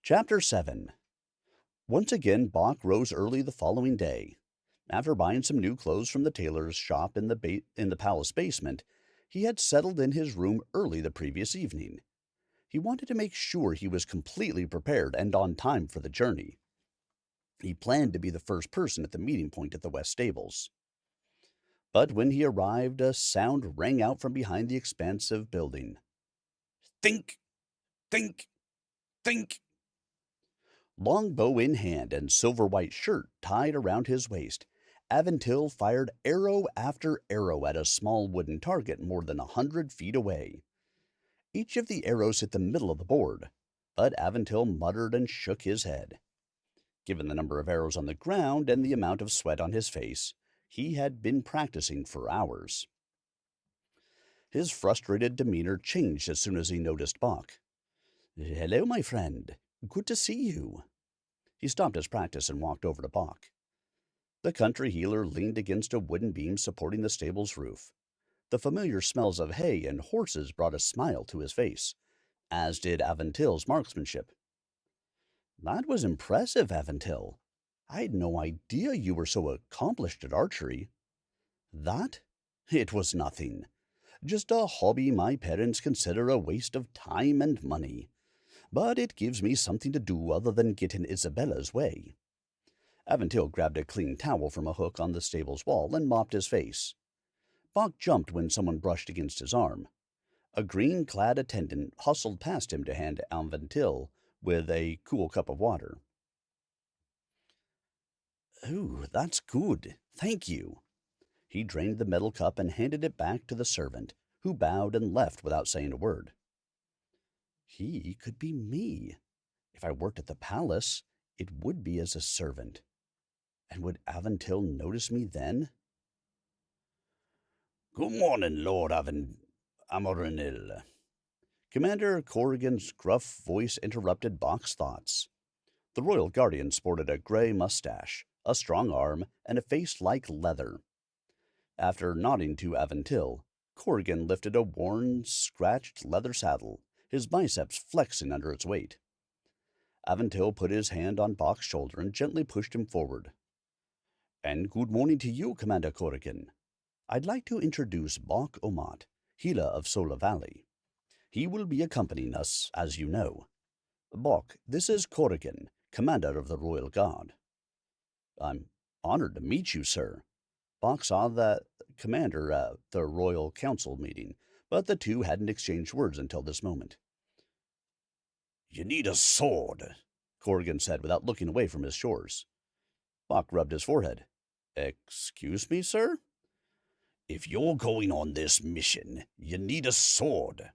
Chapter 7. Once again, Bach rose early the following day. After buying some new clothes from the tailor's shop in the palace basement, he had settled in his room early the previous evening. He wanted to make sure he was completely prepared and on time for the journey. He planned to be the first person at the meeting point at the West Stables. But when he arrived, a sound rang out from behind the expansive building. Think! Think! Think! Longbow in hand and silver-white shirt tied around his waist, Aventil fired arrow after arrow at a small wooden target more than 100 feet away. Each of the arrows hit the middle of the board, but Aventil muttered and shook his head. Given the number of arrows on the ground and the amount of sweat on his face, he had been practicing for hours. His frustrated demeanor changed as soon as he noticed Bach. "Hello, my friend. Good to see you." He stopped his practice and walked over to Bach. The country healer leaned against a wooden beam supporting the stable's roof. The familiar smells of hay and horses brought a smile to his face, as did Aventil's marksmanship. "That was impressive, Aventil. I had no idea you were so accomplished at archery." "That? It was nothing. Just a hobby my parents consider a waste of time and money. But it gives me something to do other than get in Isabella's way." Aventil grabbed a clean towel from a hook on the stable's wall and mopped his face. Bach jumped when someone brushed against his arm. A green-clad attendant hustled past him to hand Aventil with a cool cup of water. "Ooh, that's good. Thank you." He drained the metal cup and handed it back to the servant, who bowed and left without saying a word. He could be me. If I worked at the palace, it would be as a servant. And would Aventil notice me then? "Good morning, Lord Amorinil." Commander Corrigan's gruff voice interrupted Bach's thoughts. The royal guardian sported a gray mustache, a strong arm, and a face like leather. After nodding to Aventil, Corrigan lifted a worn, scratched leather saddle, his biceps flexing under its weight. Aventil put his hand on Bach's shoulder and gently pushed him forward. "And good morning to you, Commander Corrigan. I'd like to introduce Bach Omat, Hila of Sola Valley. He will be accompanying us, as you know. Bach, this is Corrigan, Commander of the Royal Guard." "I'm honored to meet you, sir." Bach saw the commander at the Royal Council meeting, but the two hadn't exchanged words until this moment. "You need a sword," Corrigan said without looking away from his shores. Bach rubbed his forehead. "Excuse me, sir?" "If you're going on this mission, you need a sword."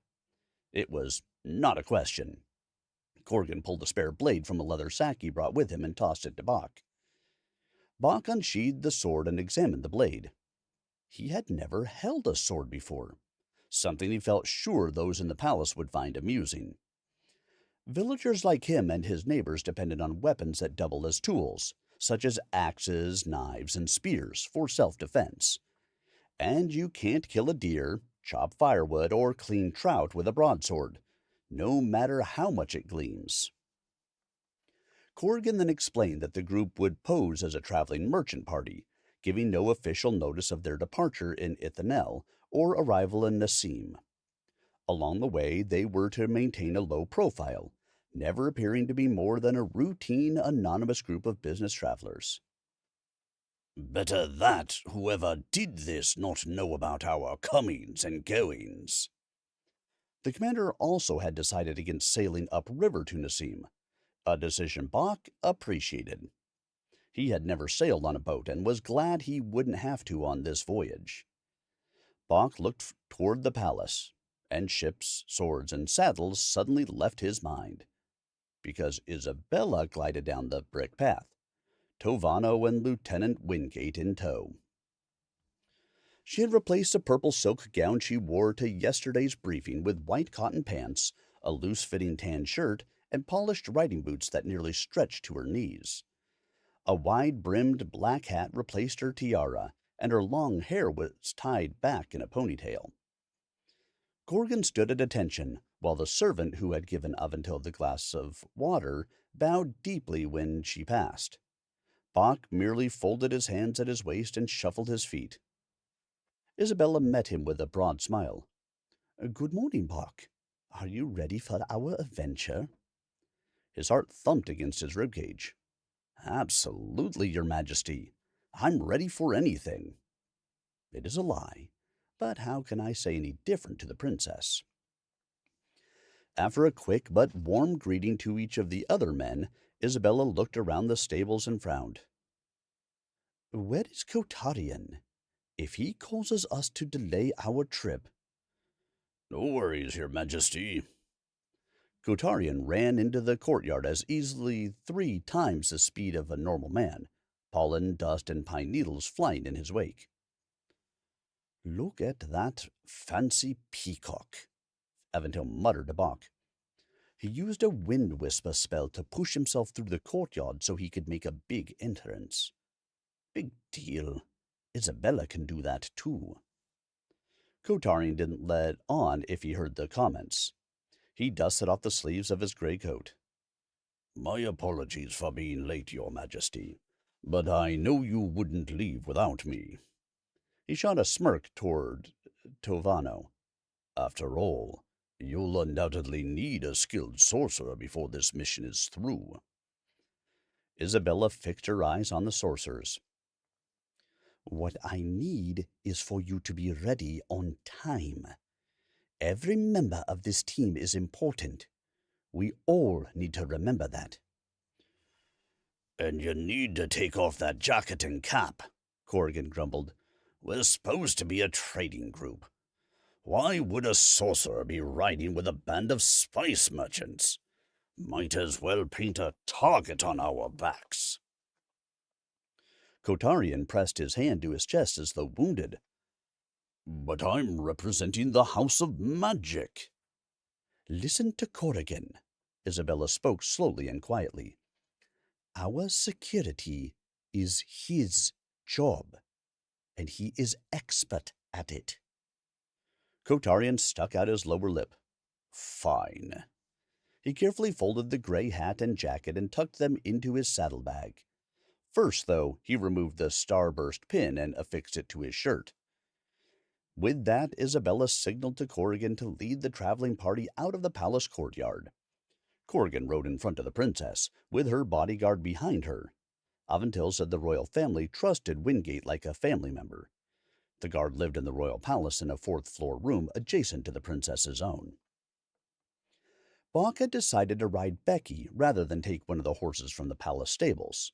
It was not a question. Corrigan pulled a spare blade from a leather sack he brought with him and tossed it to Bach. Bach unsheathed the sword and examined the blade. He had never held a sword before, something he felt sure those in the palace would find amusing. Villagers like him and his neighbors depended on weapons that double as tools, such as axes, knives, and spears for self-defense. And you can't kill a deer, chop firewood, or clean trout with a broadsword, no matter how much it gleams. Corrigan then explained that the group would pose as a traveling merchant party, giving no official notice of their departure in Ithanel or arrival in Nassim. Along the way, they were to maintain a low profile, never appearing to be more than a routine, anonymous group of business travelers. "Better that whoever did this not know about our comings and goings." The commander also had decided against sailing upriver to Nassim, a decision Bach appreciated. He had never sailed on a boat and was glad he wouldn't have to on this voyage. Bach looked toward the palace, and ships, swords, and saddles suddenly left his mind, because Isabella glided down the brick path, Tovano and Lieutenant Wingate in tow. She had replaced the purple silk gown she wore to yesterday's briefing with white cotton pants, a loose-fitting tan shirt, and polished riding boots that nearly stretched to her knees. A wide-brimmed black hat replaced her tiara, and her long hair was tied back in a ponytail. Corrigan stood at attention, while the servant who had given Aventil the glass of water bowed deeply when she passed. Bach merely folded his hands at his waist and shuffled his feet. Isabella met him with a broad smile. Good morning, Bach. Are you ready for our adventure? His heart thumped against his ribcage. Absolutely, Your Majesty. I'm ready for anything. It is a lie, but how can I say any different to the princess? After a quick but warm greeting to each of the other men, Isabella looked around the stables and frowned. Where is Kotarian? If he causes us to delay our trip... No worries, Your Majesty. Kotarian ran into the courtyard as easily 3 times the speed of a normal man, pollen, dust, and pine needles flying in his wake. Look at that fancy peacock, Aventil muttered to Bach. He used a wind whisper spell to push himself through the courtyard so he could make a big entrance. Big deal. Isabella can do that too. Kotarian didn't let on if he heard the comments. He dusted off the sleeves of his gray coat. My apologies for being late, Your Majesty, but I know you wouldn't leave without me. He shot a smirk toward Tovano. After all, you'll undoubtedly need a skilled sorcerer before this mission is through. Isabella fixed her eyes on the sorcerers. What I need is for you to be ready on time. Every member of this team is important. We all need to remember that. And you need to take off that jacket and cap, Corrigan grumbled. We're supposed to be a trading group. Why would a sorcerer be riding with a band of spice merchants? Might as well paint a target on our backs. Kotarian pressed his hand to his chest as though wounded. But I'm representing the House of Magic. Listen to Corrigan. Isabella spoke slowly and quietly. Our security is his job, and he is expert at it. Kotarian stuck out his lower lip. Fine. He carefully folded the gray hat and jacket and tucked them into his saddlebag. First, though, he removed the starburst pin and affixed it to his shirt. With that, Isabella signaled to Corrigan to lead the traveling party out of the palace courtyard. Corrigan rode in front of the princess, with her bodyguard behind her. Aventil said the royal family trusted Wingate like a family member. The guard lived in the royal palace in a 4th-floor room adjacent to the princess's own. Bach had decided to ride Becky rather than take one of the horses from the palace stables.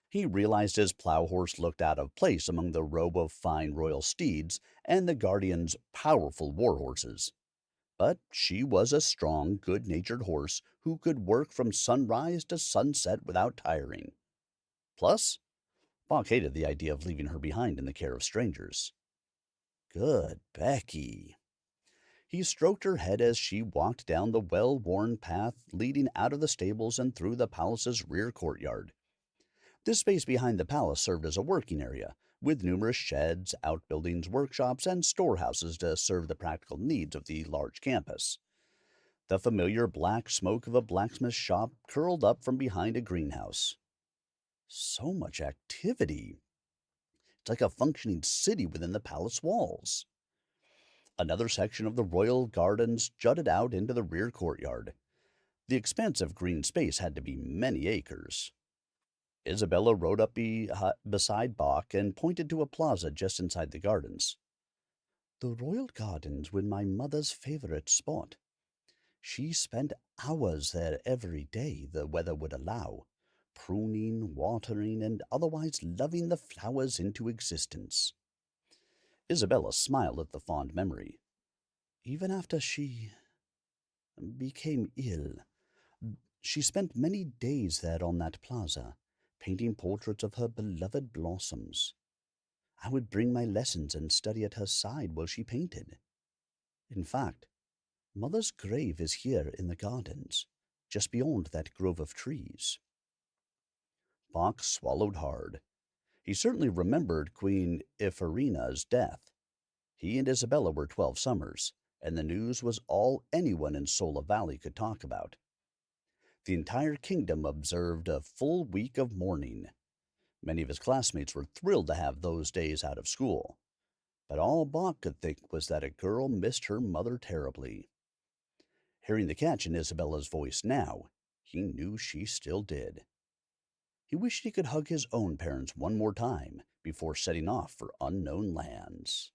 He realized his plow horse looked out of place among the row of fine royal steeds and the guardian's powerful war horses. But she was a strong, good-natured horse who could work from sunrise to sunset without tiring. Plus, Bach hated the idea of leaving her behind in the care of strangers. Good Becky. He stroked her head as she walked down the well-worn path leading out of the stables and through the palace's rear courtyard. This space behind the palace served as a working area, with numerous sheds, outbuildings, workshops, and storehouses to serve the practical needs of the large campus. The familiar black smoke of a blacksmith shop curled up from behind a greenhouse. So much activity. It's like a functioning city within the palace walls. Another section of the royal gardens jutted out into the rear courtyard. The expansive green space had to be many acres. Isabella rode up beside Bach and pointed to a plaza just inside the gardens. The royal gardens were my mother's favorite spot. She spent hours there every day the weather would allow, pruning, watering, and otherwise loving the flowers into existence. Isabella smiled at the fond memory. Even after she became ill, she spent many days there on that plaza, painting portraits of her beloved blossoms. I would bring my lessons and study at her side while she painted. In fact, Mother's grave is here in the gardens, just beyond that grove of trees. Bach swallowed hard. He certainly remembered Queen Ephrina's death. He and Isabella were 12 summers, and the news was all anyone in Sola Valley could talk about. The entire kingdom observed a full week of mourning. Many of his classmates were thrilled to have those days out of school, but all Bach could think was that a girl missed her mother terribly. Hearing the catch in Isabella's voice now, he knew she still did. He wished he could hug his own parents one more time before setting off for unknown lands.